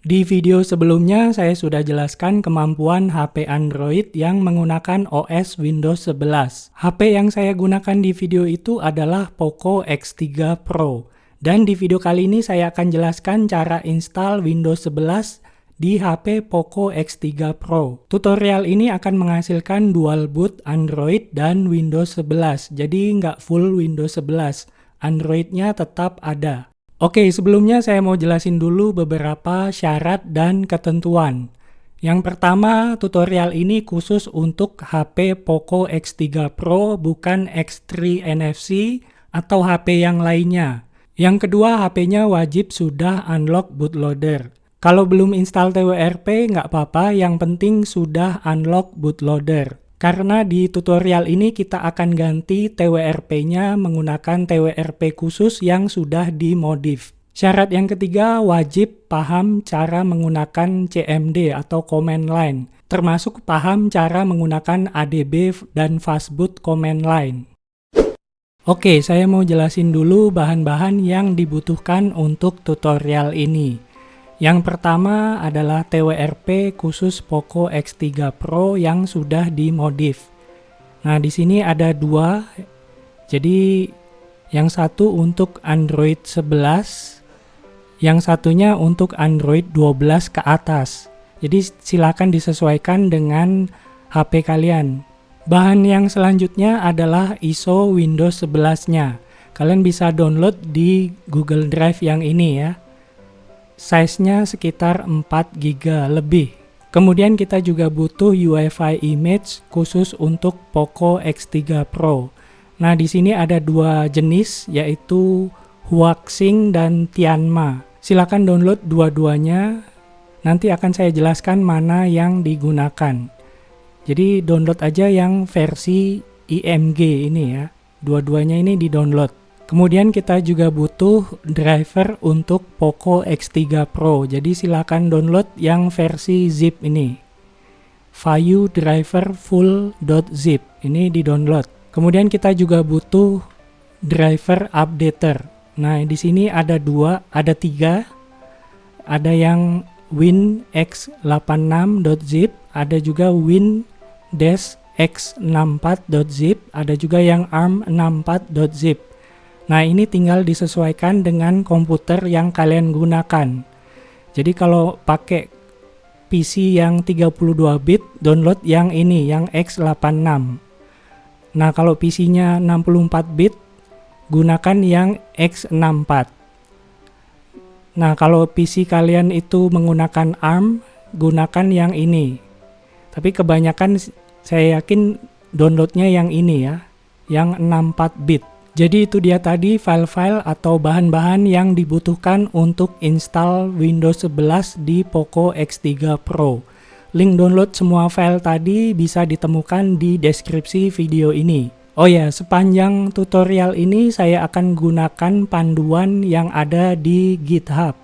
Di video sebelumnya saya sudah jelaskan kemampuan HP Android yang menggunakan OS Windows 11. HP yang saya gunakan di video itu adalah Poco X3 Pro. Dan di video kali ini saya akan jelaskan cara install Windows 11 di HP Poco X3 Pro. Tutorial ini akan menghasilkan dual boot Android dan Windows 11. Jadi nggak full Windows 11. Android-nya tetap ada. Oke, sebelumnya saya mau jelasin dulu beberapa syarat dan ketentuan. Yang pertama, tutorial ini khusus untuk HP Poco X3 Pro, bukan X3 NFC atau HP yang lainnya. Yang kedua, HP-nya wajib sudah unlock bootloader. Kalau belum install TWRP, nggak apa-apa, yang penting sudah unlock bootloader. Karena di tutorial ini kita akan ganti TWRP-nya menggunakan TWRP khusus yang sudah dimodif. Syarat yang ketiga, wajib paham cara menggunakan CMD atau command line, termasuk paham cara menggunakan ADB dan fastboot command line. Oke, saya mau jelasin dulu bahan-bahan yang dibutuhkan untuk tutorial ini. Yang pertama adalah TWRP khusus Poco X3 Pro yang sudah dimodif. Nah, di sini ada dua. Jadi, yang satu untuk Android 11, yang satunya untuk Android 12 ke atas. Jadi, silakan disesuaikan dengan HP kalian. Bahan yang selanjutnya adalah ISO Windows 11-nya. Kalian bisa download di Google Drive yang ini ya. Size-nya sekitar 4 GB lebih. Kemudian kita juga butuh UEFI image khusus untuk Poco X3 Pro. Nah, di sini ada dua jenis, yaitu Huaxing dan Tianma. Silakan download dua-duanya. Nanti akan saya jelaskan mana yang digunakan. Jadi download aja yang versi IMG ini ya. Dua-duanya ini di-download. Kemudian kita juga butuh driver untuk Poco X3 Pro. Jadi silakan download yang versi zip ini. Vayu driver full.zip. Ini di-download. Kemudian kita juga butuh driver updater. Nah, di sini ada tiga. Ada yang WinX86.zip, ada juga Win-X64.zip, ada juga yang ARM64.zip. Nah, ini tinggal disesuaikan dengan komputer yang kalian gunakan. Jadi kalau pakai PC yang 32 bit, download yang ini, yang X86. Nah, kalau PC-nya 64 bit, gunakan yang X64. Nah, kalau PC kalian itu menggunakan ARM, gunakan yang ini. Tapi kebanyakan saya yakin downloadnya yang ini ya, yang 64 bit. Jadi itu dia tadi file-file atau bahan-bahan yang dibutuhkan untuk install Windows 11 di Poco X3 Pro. Link download semua file tadi bisa ditemukan di deskripsi video ini. Oh ya, sepanjang tutorial ini saya akan gunakan panduan yang ada di GitHub.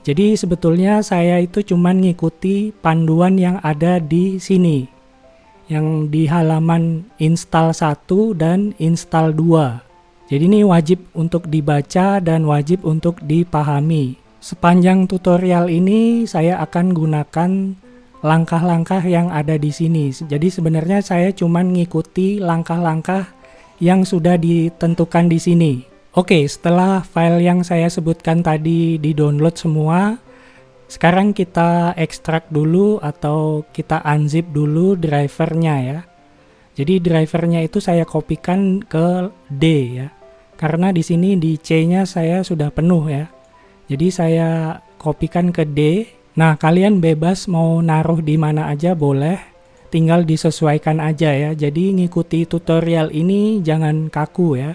Jadi sebetulnya saya itu cuma ngikuti panduan yang ada di sini. Yang di halaman install 1 dan install 2. Jadi ini wajib untuk dibaca dan wajib untuk dipahami. Sepanjang tutorial ini saya akan gunakan langkah-langkah yang ada di sini. Jadi sebenarnya saya cuma ngikuti langkah-langkah yang sudah ditentukan di sini. Oke, setelah file yang saya sebutkan tadi di-download semua, sekarang kita ekstrak dulu atau kita unzip dulu drivernya ya. Jadi drivernya itu saya kopikan ke D ya. Karena di sini di C-nya saya sudah penuh ya. Jadi saya kopikan ke D. Nah, kalian bebas mau naruh di mana aja boleh. Tinggal disesuaikan aja ya. Jadi ngikuti tutorial ini jangan kaku ya.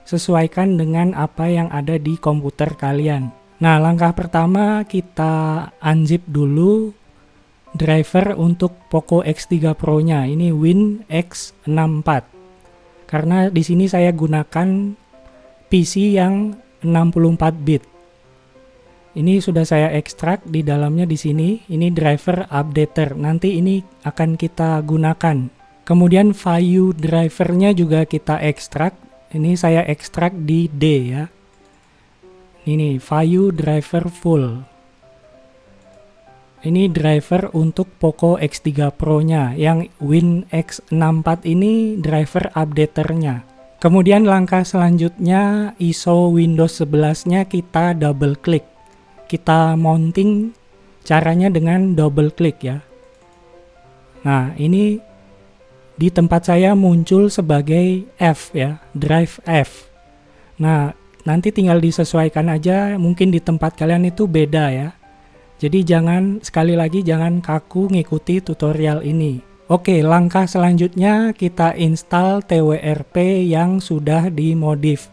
Sesuaikan dengan apa yang ada di komputer kalian. Nah, langkah pertama kita unzip dulu driver untuk Poco X3 Pro-nya. Ini Win-X64. Karena di sini saya gunakan PC yang 64 bit. Ini sudah saya ekstrak di dalamnya di sini. Ini driver updater. Nanti ini akan kita gunakan. Kemudian Vayu drivernya juga kita ekstrak. Ini saya ekstrak di D ya. Ini Vayu driver full. Ini driver untuk Poco X3 Pro-nya, yang WinX64 ini driver updaternya. Kemudian langkah selanjutnya ISO Windows 11-nya kita double klik. Kita mounting caranya dengan double klik ya. Nah, ini di tempat saya muncul sebagai F ya, drive F. Nah, nanti tinggal disesuaikan aja, mungkin di tempat kalian itu beda ya. Jadi sekali lagi jangan kaku ngikuti tutorial ini. Oke, langkah selanjutnya kita install TWRP yang sudah dimodif.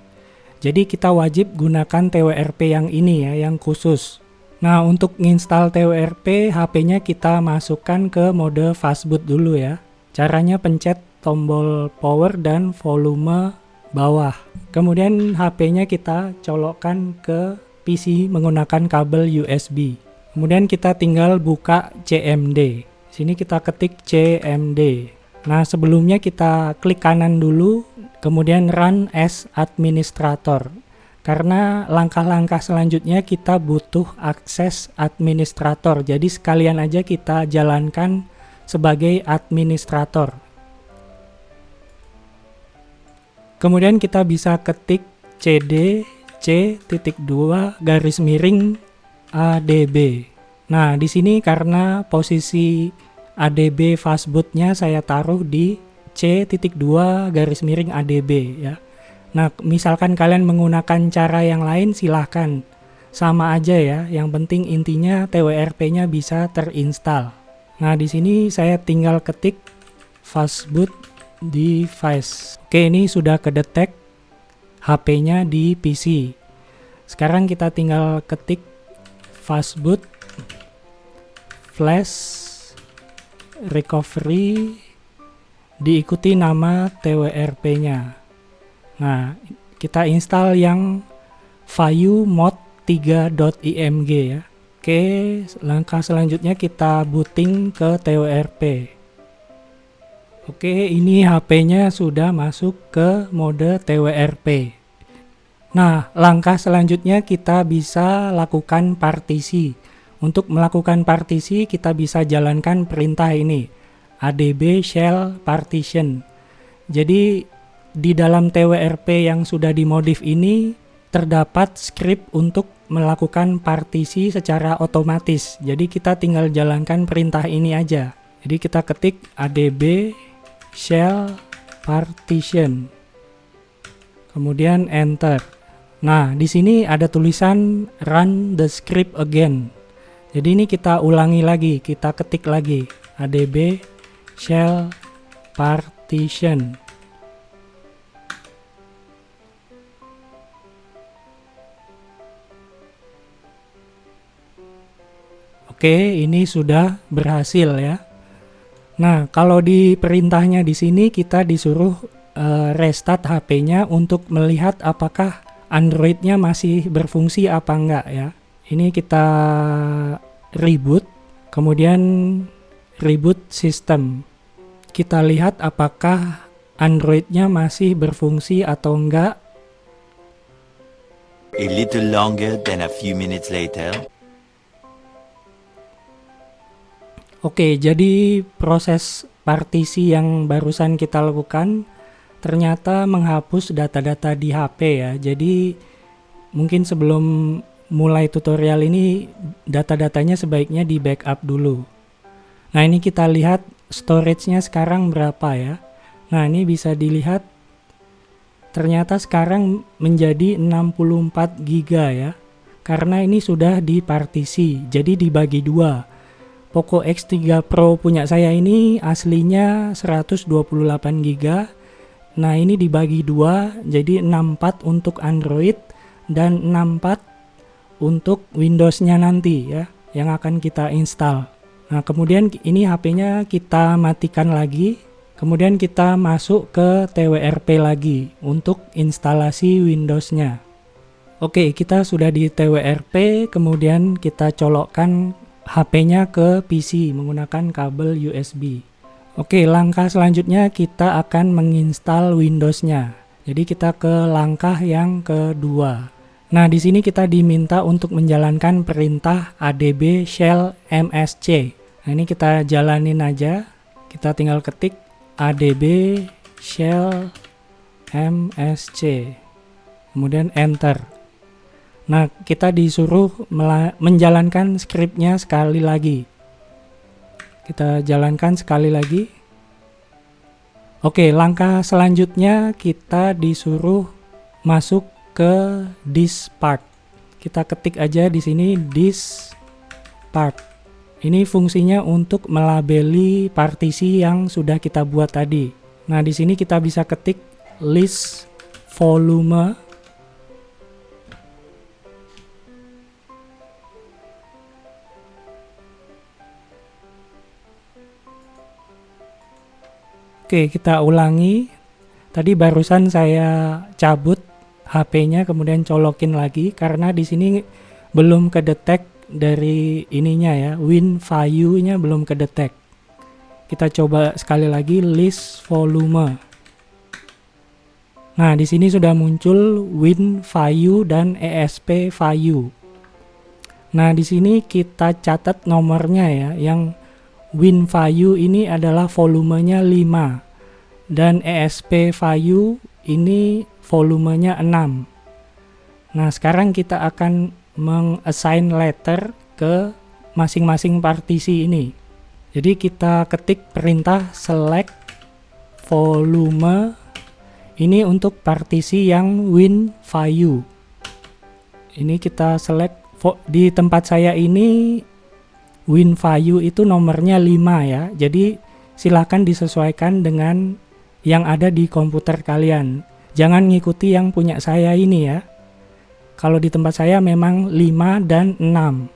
Jadi kita wajib gunakan TWRP yang ini ya, yang khusus. Nah, untuk nginstal TWRP, HP-nya kita masukkan ke mode fastboot dulu ya. Caranya pencet tombol power dan volume bawah. Kemudian HP-nya kita colokkan ke PC menggunakan kabel USB. Kemudian kita tinggal buka CMD. Sini kita ketik CMD. Nah, sebelumnya kita klik kanan dulu, kemudian run as administrator. Karena langkah-langkah selanjutnya kita butuh akses administrator. Jadi sekalian aja kita jalankan sebagai administrator. Kemudian kita bisa ketik cd c.2 garis miring ADB. Nah, di sini karena posisi ADB fastbootnya saya taruh di C.2 garis miring ADB ya. Nah, misalkan kalian menggunakan cara yang lain silahkan. Sama aja ya, yang penting intinya TWRP-nya bisa terinstall. Nah, di sini saya tinggal ketik fastboot device. Oke, ini sudah kedetek HP-nya di PC. Sekarang kita tinggal ketik fastboot flash recovery diikuti nama TWRP-nya. Nah, kita install yang vayu mod 3.img ya. Oke, langkah selanjutnya kita booting ke TWRP. Oke, ini HP-nya sudah masuk ke mode TWRP. Nah, langkah selanjutnya kita bisa lakukan partisi. Untuk melakukan partisi, kita bisa jalankan perintah ini, adb shell partition. Jadi, di dalam TWRP yang sudah dimodif ini, terdapat script untuk melakukan partisi secara otomatis. Jadi, kita tinggal jalankan perintah ini aja. Jadi, kita ketik adb shell partition. Kemudian enter. Nah, di sini ada tulisan run the script again. Jadi ini kita ulangi lagi, kita ketik lagi adb shell partition. Oke, ini sudah berhasil ya. Nah, kalau di perintahnya di sini kita disuruh restart HP-nya untuk melihat apakah Android-nya masih berfungsi apa enggak ya. Ini kita reboot, kemudian reboot system. Kita lihat apakah Android-nya masih berfungsi atau enggak. A little longer than a few minutes later. Oke, jadi proses partisi yang barusan kita lakukan ternyata menghapus data-data di HP ya. Jadi mungkin sebelum mulai tutorial ini data-datanya sebaiknya di backup dulu. Nah, ini kita lihat storage-nya sekarang berapa ya. Nah, ini bisa dilihat ternyata sekarang menjadi 64 GB ya. Karena ini sudah dipartisi, jadi dibagi dua. Poco X3 Pro punya saya ini aslinya 128 GB. Nah, ini dibagi dua, jadi 64 untuk Android dan 64 untuk Windows-nya nanti ya, yang akan kita install. Nah, kemudian ini HP-nya kita matikan lagi, kemudian kita masuk ke TWRP lagi untuk instalasi Windows-nya. Oke, kita sudah di TWRP, kemudian kita colokkan HP-nya ke PC menggunakan kabel USB. Oke, langkah selanjutnya kita akan menginstal Windows-nya. Jadi kita ke langkah yang kedua. Nah, di sini kita diminta untuk menjalankan perintah adb shell msc. Nah, ini kita jalanin aja. Kita tinggal ketik adb shell msc. Kemudian enter. Nah, kita disuruh menjalankan skripnya sekali lagi. Kita jalankan sekali lagi. Oke, langkah selanjutnya kita disuruh masuk ke this part. Kita ketik aja di sini this part. Ini fungsinya untuk melabeli partisi yang sudah kita buat tadi. Nah, di sini kita bisa ketik list volume. Oke, kita ulangi. Tadi barusan saya cabut HP-nya kemudian colokin lagi karena di sini belum kedetek dari ininya ya, WinView-nya belum kedetek. Kita coba sekali lagi list volume. Nah, di sini sudah muncul WinView dan ESPView. Nah, di sini kita catat nomornya ya, yang WinView ini adalah volumenya 5 dan ESPView ini volumenya 6. Nah, sekarang kita akan mengassign letter ke masing-masing partisi ini. Jadi kita ketik perintah select volume ini untuk partisi yang WinView. Ini kita select di tempat saya ini WinView itu nomornya 5 ya. Jadi silakan disesuaikan dengan yang ada di komputer kalian. Jangan ngikuti yang punya saya ini ya. Kalau di tempat saya memang 5 dan 6.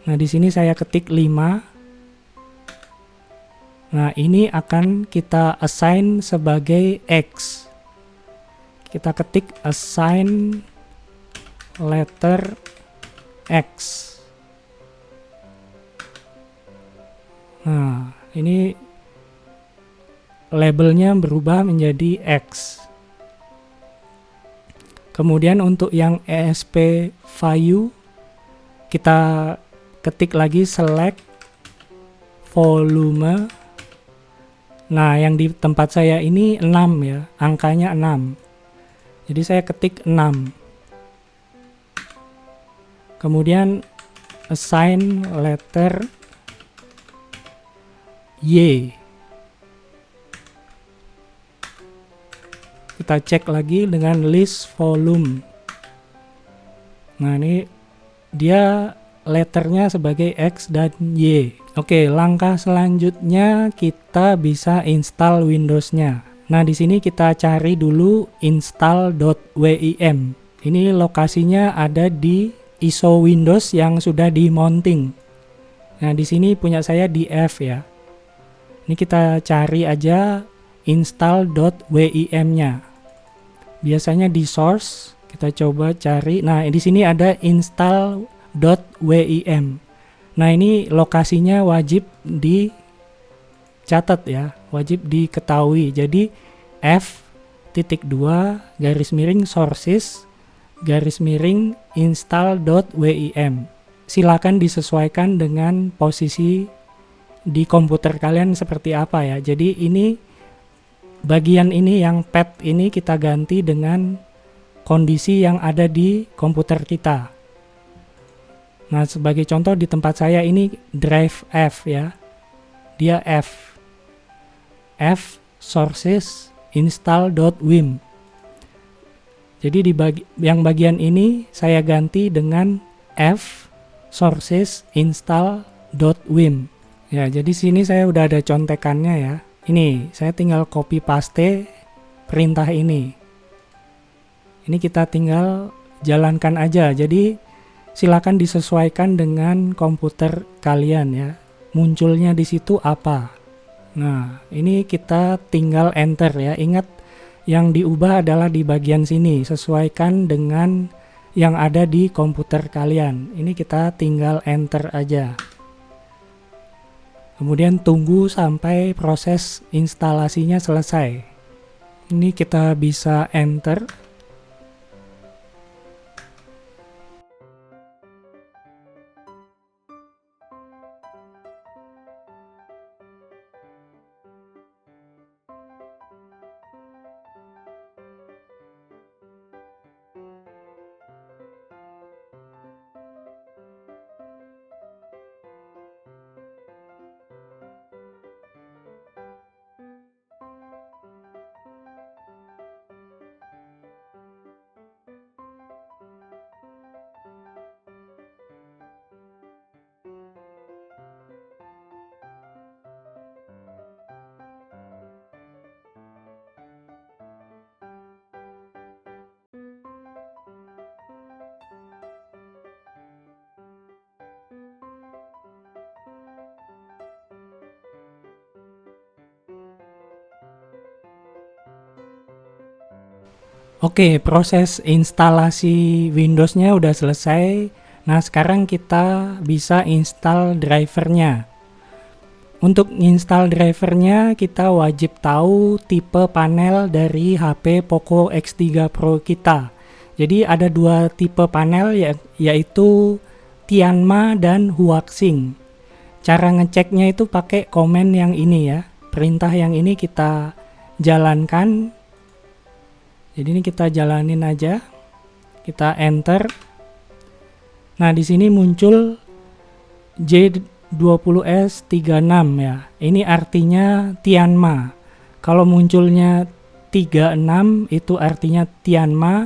Nah, di sini saya ketik 5. Nah, ini akan kita assign sebagai X. Kita ketik assign letter X. Nah, ini labelnya berubah menjadi X. Kemudian untuk yang ESPView kita ketik lagi select volume. Nah, yang di tempat saya ini 6 ya, angkanya 6. Jadi saya ketik 6. Kemudian assign letter Y. Kita cek lagi dengan list volume. Nah, ini dia letternya sebagai X dan Y. Oke, langkah selanjutnya kita bisa install Windows-nya. Nah, di sini kita cari dulu install.wim. Ini lokasinya ada di ISO Windows yang sudah di mounting. Nah, di sini punya saya di F ya. Ini kita cari aja install.wim-nya. Biasanya di source kita coba cari. Nah, di sini ada install.wim. Nah, ini lokasinya wajib dicatat ya, wajib diketahui. Jadi F.2 /sources install.wim. Silakan disesuaikan dengan posisi di komputer kalian seperti apa ya. Jadi ini bagian ini yang path ini kita ganti dengan kondisi yang ada di komputer kita. Nah, sebagai contoh di tempat saya ini drive F ya. Dia F. F sources install.wim. Jadi di yang bagian ini saya ganti dengan F sources install.wim. Ya, jadi sini saya udah ada contekannya ya. Ini saya tinggal copy paste perintah ini. Ini kita tinggal jalankan aja. Jadi silakan disesuaikan dengan komputer kalian ya. Munculnya di situ apa. Nah, ini kita tinggal enter ya. Ingat yang diubah adalah di bagian sini. Sesuaikan dengan yang ada di komputer kalian. Ini kita tinggal enter aja. Kemudian tunggu sampai proses instalasinya selesai. Ini kita bisa enter. Oke, proses instalasi Windows-nya udah selesai. Nah, sekarang kita bisa install drivernya. Untuk install drivernya, kita wajib tahu tipe panel dari HP Poco X3 Pro kita. Jadi ada dua tipe panel, yaitu Tianma dan Huaxing. Cara ngeceknya itu pakai komen yang ini ya. Perintah yang ini kita jalankan. Jadi ini kita jalanin aja. Kita enter. Nah, di sini muncul J20S36 ya. Ini artinya Tianma. Kalau munculnya 36 itu artinya Tianma.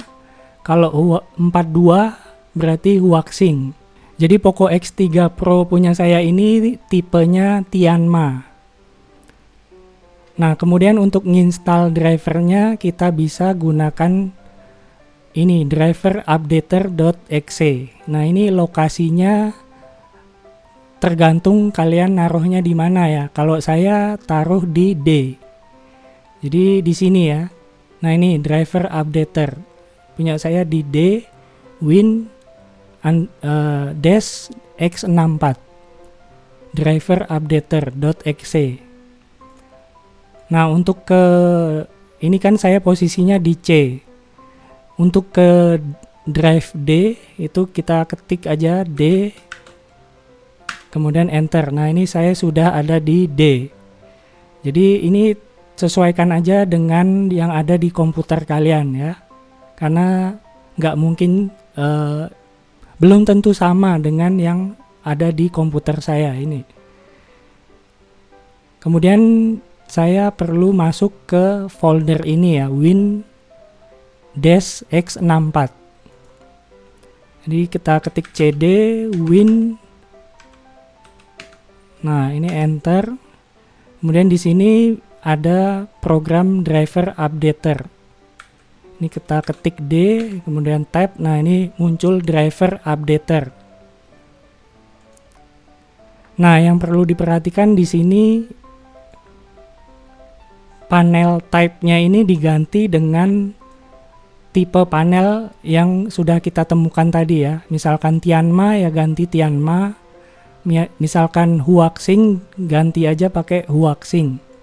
Kalau 42 berarti Huaxing. Jadi Poco X3 Pro punya saya ini tipenya Tianma. Nah, kemudian untuk nginstal drivernya kita bisa gunakan ini driver updater.exe. Nah, ini lokasinya tergantung kalian naruhnya di mana ya. Kalau saya taruh di D. Jadi di sini ya. Nah, ini driver updater. Punya saya di D win dash x64 driver updater.exe. Nah, untuk ke ini kan saya posisinya di C. Untuk ke drive D itu kita ketik aja D kemudian enter. Nah, ini saya sudah ada di D. Jadi ini sesuaikan aja dengan yang ada di komputer kalian ya. Karena nggak mungkin belum tentu sama dengan yang ada di komputer saya ini. Kemudian saya perlu masuk ke folder ini ya, win-x64. Jadi kita ketik cd win. Nah, ini enter. Kemudian di sini ada program driver updater. Ini kita ketik D, kemudian tab. Nah, ini muncul driver updater. Nah, yang perlu diperhatikan di sini panel type-nya ini diganti dengan tipe panel yang sudah kita temukan tadi ya. Misalkan Tianma ya ganti Tianma. Misalkan Huaxing ganti aja pakai Huaxing.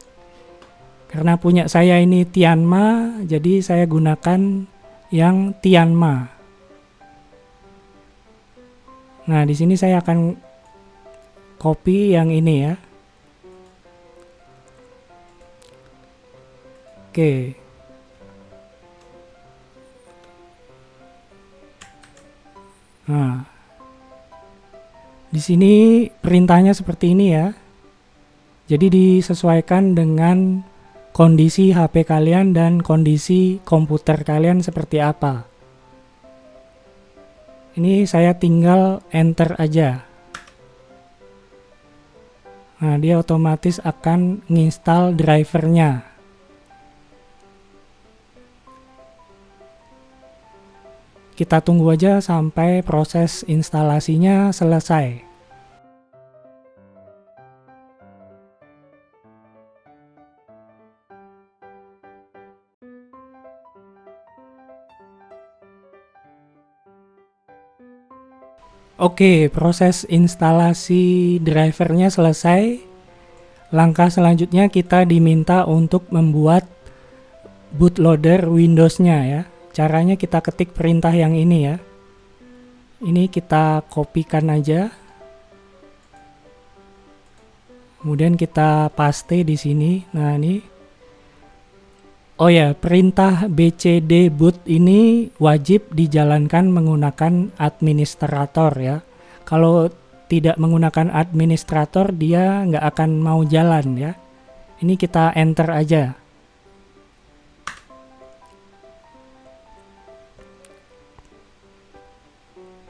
Karena punya saya ini Tianma, jadi saya gunakan yang Tianma. Nah, di sini saya akan copy yang ini ya. Oke. Nah, di sini perintahnya seperti ini ya. Jadi disesuaikan dengan kondisi HP kalian dan kondisi komputer kalian seperti apa. Ini saya tinggal enter aja. Nah, dia otomatis akan nginstal drivernya. Kita tunggu aja sampai proses instalasinya selesai. Oke, proses instalasi drivernya selesai. Langkah selanjutnya kita diminta untuk membuat bootloader Windows-nya ya. Caranya kita ketik perintah yang ini ya. Ini kita kopikan aja. Kemudian kita paste di sini. Nah, ini. Oh ya, perintah bcd boot ini wajib dijalankan menggunakan administrator ya. Kalau tidak menggunakan administrator, dia nggak akan mau jalan ya. Ini kita enter aja.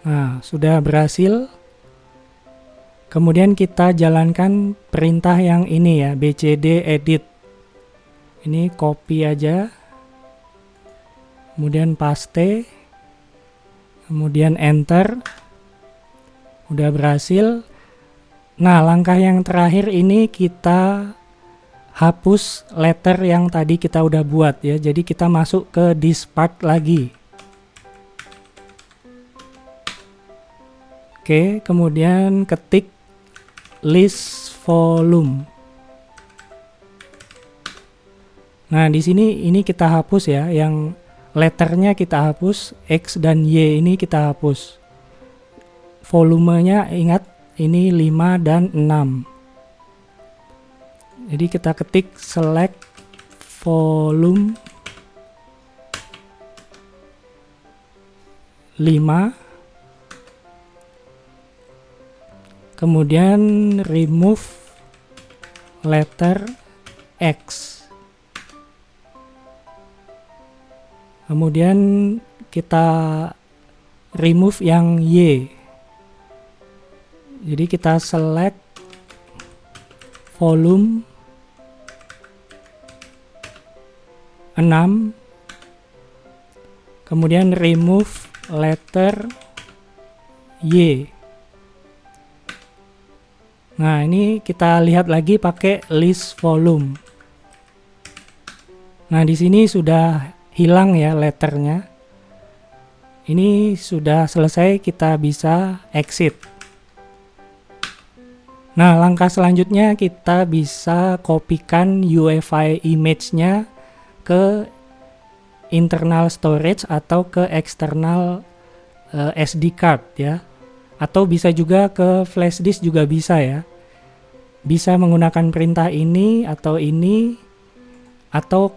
Nah, sudah berhasil. Kemudian kita jalankan perintah yang ini ya, bcd edit. Ini copy aja. Kemudian paste. Kemudian enter. Udah berhasil. Nah, langkah yang terakhir ini kita hapus letter yang tadi kita udah buat ya. Jadi kita masuk ke this part lagi. Oke, kemudian ketik list volume. Nah, di sini ini kita hapus ya, yang letternya kita hapus, X dan Y ini kita hapus. Volumenya ingat ini 5 dan 6. Jadi kita ketik select volume 5. Kemudian remove letter X. Kemudian kita remove yang Y. Jadi kita select volume 6. Kemudian remove letter Y. Nah, ini kita lihat lagi pakai list volume. Nah, di sini sudah hilang ya letternya. Ini sudah selesai, kita bisa exit. Nah, langkah selanjutnya kita bisa kopikan UEFI image-nya ke internal storage atau ke external SD card ya. Atau bisa juga ke flash disk juga bisa ya. Bisa menggunakan perintah ini atau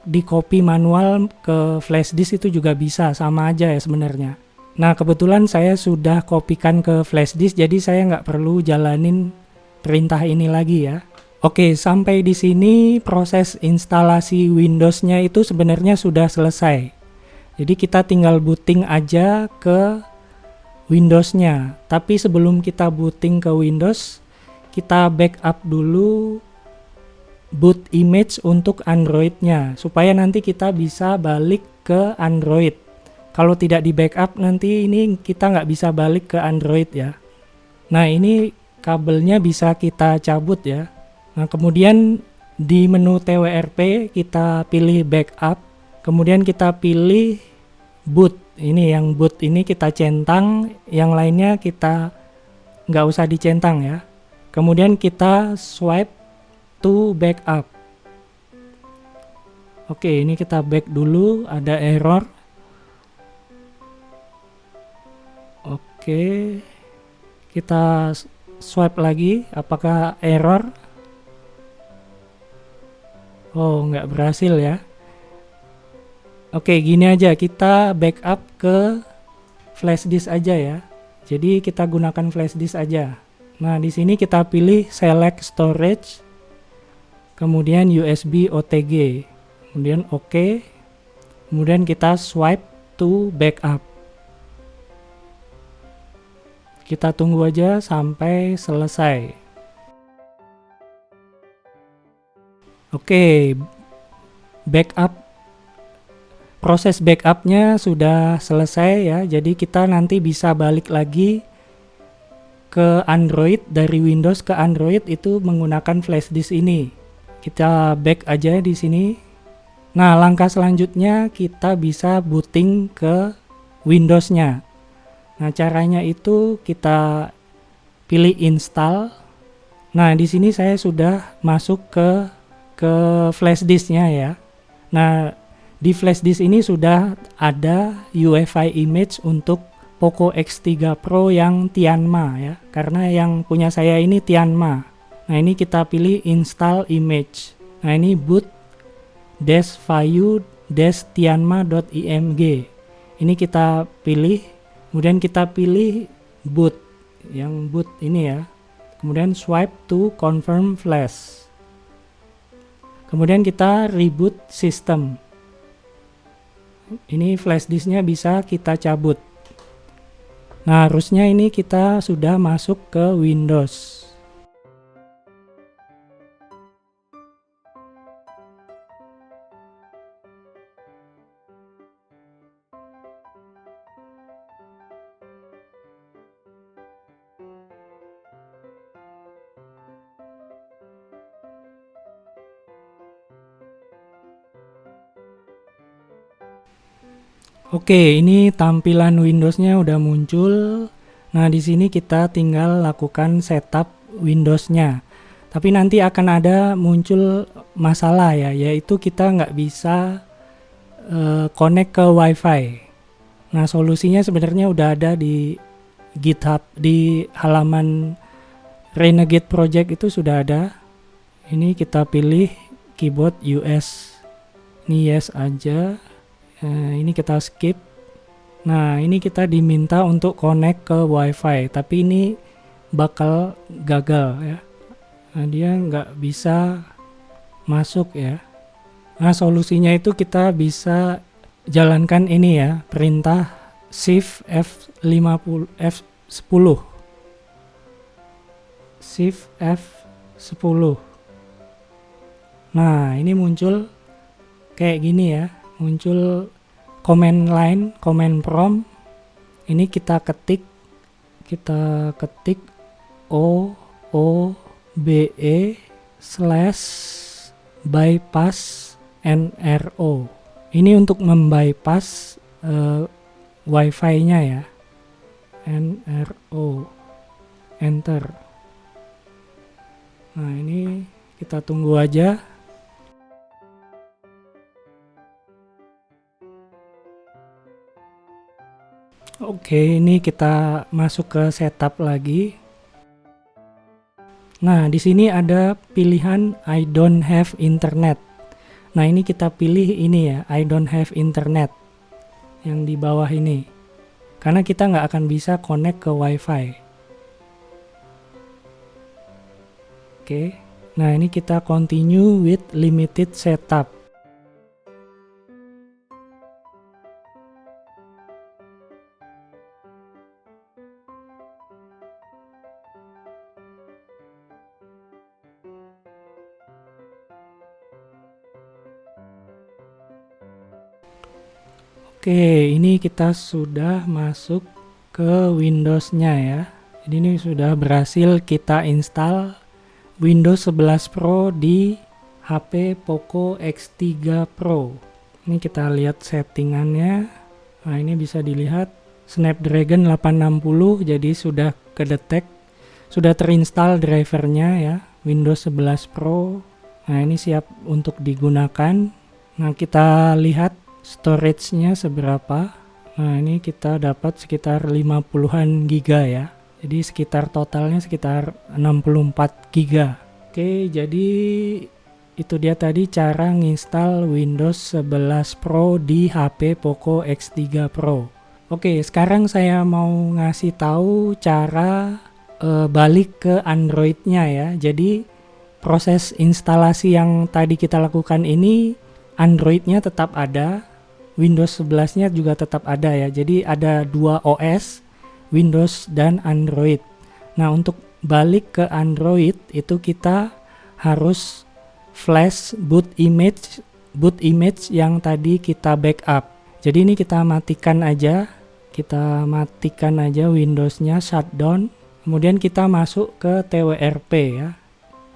di copy manual ke flash disk itu juga bisa, sama aja ya sebenarnya. Nah, kebetulan saya sudah kopikan ke flash disk, jadi saya nggak perlu jalanin perintah ini lagi ya. Oke, sampai di sini proses instalasi Windows-nya itu sebenarnya sudah selesai. Jadi kita tinggal booting aja ke Windows-nya. Tapi sebelum kita booting ke Windows, kita backup dulu boot image untuk Android-nya supaya nanti kita bisa balik ke Android. Kalau tidak di backup nanti ini kita nggak bisa balik ke Android ya. Nah, ini kabelnya bisa kita cabut ya. Nah, kemudian di menu TWRP kita pilih backup, kemudian kita pilih boot. Ini yang boot ini kita centang, yang lainnya kita nggak usah dicentang ya. Kemudian kita swipe to backup. Oke, ini kita back dulu, ada error. Oke, kita swipe lagi, apakah error? Oh, nggak berhasil ya. Oke, gini aja, kita backup ke flash disk aja ya. Jadi kita gunakan flash disk aja. Nah, di sini kita pilih select storage, kemudian USB OTG, kemudian OK, kemudian kita swipe to backup. Kita tunggu aja sampai selesai. Oke, proses backupnya sudah selesai ya. Jadi kita nanti bisa balik lagi ke Android, dari Windows ke Android itu menggunakan flash disk ini. Kita back aja di sini. Nah, langkah selanjutnya kita bisa booting ke Windows-nya. Nah, caranya itu kita pilih install. Nah, di sini saya sudah masuk ke flash disk-nya ya. Nah, di flash disk ini sudah ada UEFI image untuk Poco X3 Pro yang Tianma ya. Karena yang punya saya ini Tianma. Nah, ini kita pilih install image. Nah, ini boot -vayu-tianma.img. Ini kita pilih, kemudian kita pilih boot, yang boot ini ya. Kemudian swipe to confirm flash. Kemudian kita reboot system. Ini flash disknya bisa kita cabut. Nah, harusnya ini kita sudah masuk ke Windows. Oke, ini tampilan Windows-nya udah muncul. Nah, di sini kita tinggal lakukan setup Windows-nya. Tapi nanti akan ada muncul masalah ya, yaitu kita nggak bisa connect ke WiFi. Nah, solusinya sebenarnya udah ada di GitHub, di halaman Renegade Project itu sudah ada. Ini kita pilih keyboard US. Ini yes aja. Ini kita skip. Nah, ini kita diminta untuk connect ke WiFi, tapi ini bakal gagal ya. Nah, dia nggak bisa masuk ya. Nah, solusinya itu kita bisa jalankan ini ya, perintah shift F10. Shift F10. Nah, ini muncul kayak gini ya. Muncul command line, command prompt. Ini kita ketik OOBE/bypass NRO. Ini untuk membypass WiFi-nya ya. NRO. Enter. Nah, ini kita tunggu aja. Oke, ini kita masuk ke setup lagi. Nah, di sini ada pilihan I don't have internet. Nah, ini kita pilih ini ya, I don't have internet. Yang di bawah ini. Karena kita nggak akan bisa connect ke WiFi. Oke, nah ini kita continue with limited setup. Oke, ini kita sudah masuk ke Windows-nya ya. Jadi ini sudah berhasil kita install Windows 11 Pro di HP Poco X3 Pro. Ini kita lihat settingannya. Nah, ini bisa dilihat Snapdragon 860, jadi sudah kedetek, sudah terinstall drivernya ya, Windows 11 Pro. Nah, ini siap untuk digunakan. Nah, kita lihat storage-nya seberapa. Nah, ini kita dapat sekitar 50-an giga ya. Jadi sekitar totalnya sekitar 64 giga. Oke, jadi itu dia tadi cara nginstal Windows 11 Pro di HP Poco X3 Pro. Oke, sekarang saya mau ngasih tahu cara balik ke Android-nya ya. Jadi proses instalasi yang tadi kita lakukan ini, Android-nya tetap ada, Windows 11-nya juga tetap ada ya. Jadi ada dua OS, Windows dan Android. Nah, untuk balik ke Android itu kita harus flash boot image yang tadi kita backup. Jadi ini kita matikan aja Windows-nya, shutdown. Kemudian kita masuk ke TWRP ya.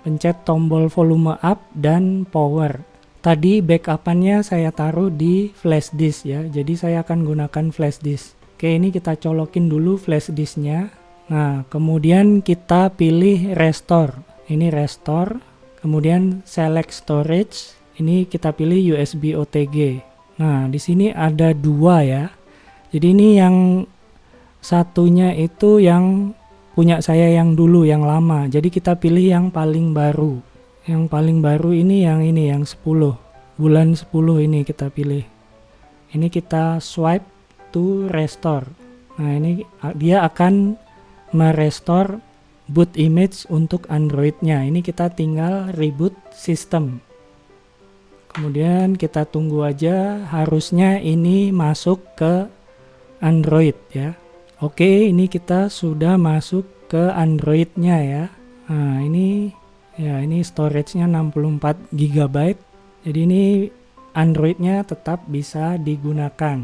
Pencet tombol volume up dan power. Tadi backupannya saya taruh di flash disk ya. Jadi saya akan gunakan flash disk. Oke, ini kita colokin dulu flash disknya. Nah, kemudian kita pilih restore. Ini restore. Kemudian select storage. Ini kita pilih USB OTG. Nah, di sini ada dua ya. Jadi ini yang satunya itu yang punya saya yang dulu, yang lama. Jadi kita pilih yang paling baru. Yang paling baru ini yang 10. Bulan 10 ini kita pilih. Ini kita swipe to restore. Nah, ini dia akan merestore boot image untuk Android-nya. Ini kita tinggal reboot system. Kemudian kita tunggu aja, harusnya ini masuk ke Android ya. Oke, ini kita sudah masuk ke Android-nya ya. Nah, ini storage-nya 64 GB. Jadi ini Android-nya tetap bisa digunakan.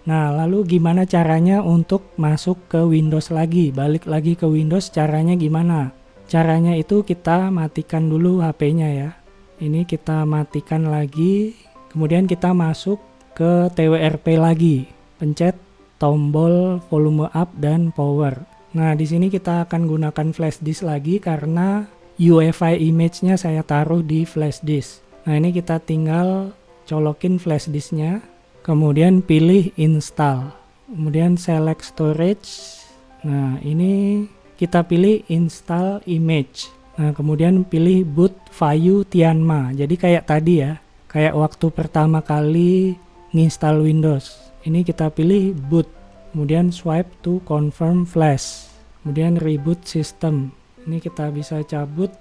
Nah, lalu gimana caranya untuk masuk ke Windows lagi? Balik lagi ke Windows, caranya gimana? Caranya itu kita matikan dulu HP-nya ya. Ini kita matikan lagi, kemudian kita masuk ke TWRP lagi. pencet tombol volume up dan power. Nah, di sini kita akan gunakan flash disk lagi karena UEFI image-nya saya taruh di flash disk. Nah, ini kita tinggal colokin flash disknya, kemudian pilih install, kemudian select storage. Nah, ini kita pilih install image. Nah, kemudian pilih boot Vayu Tianma. Jadi kayak tadi ya, kayak waktu pertama kali nginstal Windows. Ini kita pilih boot, kemudian swipe to confirm flash, kemudian reboot system. Ini kita bisa cabut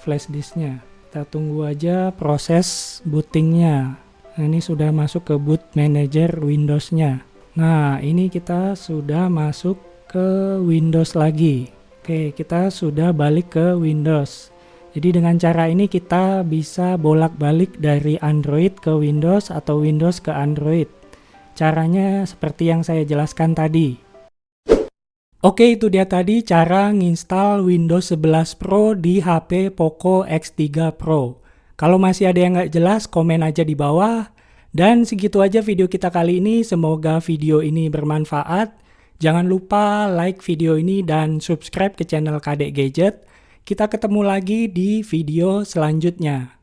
flash disknya. Kita tunggu aja proses bootingnya. Nah, ini sudah masuk ke boot manager Windows-nya. Nah, ini kita sudah masuk ke Windows lagi. Oke, kita sudah balik ke Windows. Jadi dengan cara ini kita bisa bolak-balik dari Android ke Windows atau Windows ke Android. Caranya seperti yang saya jelaskan tadi. Oke, itu dia tadi cara nginstal Windows 11 Pro di HP Poco X3 Pro. Kalau masih ada yang nggak jelas, komen aja di bawah. Dan segitu aja video kita kali ini. Semoga video ini bermanfaat. Jangan lupa like video ini dan subscribe ke channel Kadek Gadget. Kita ketemu lagi di video selanjutnya.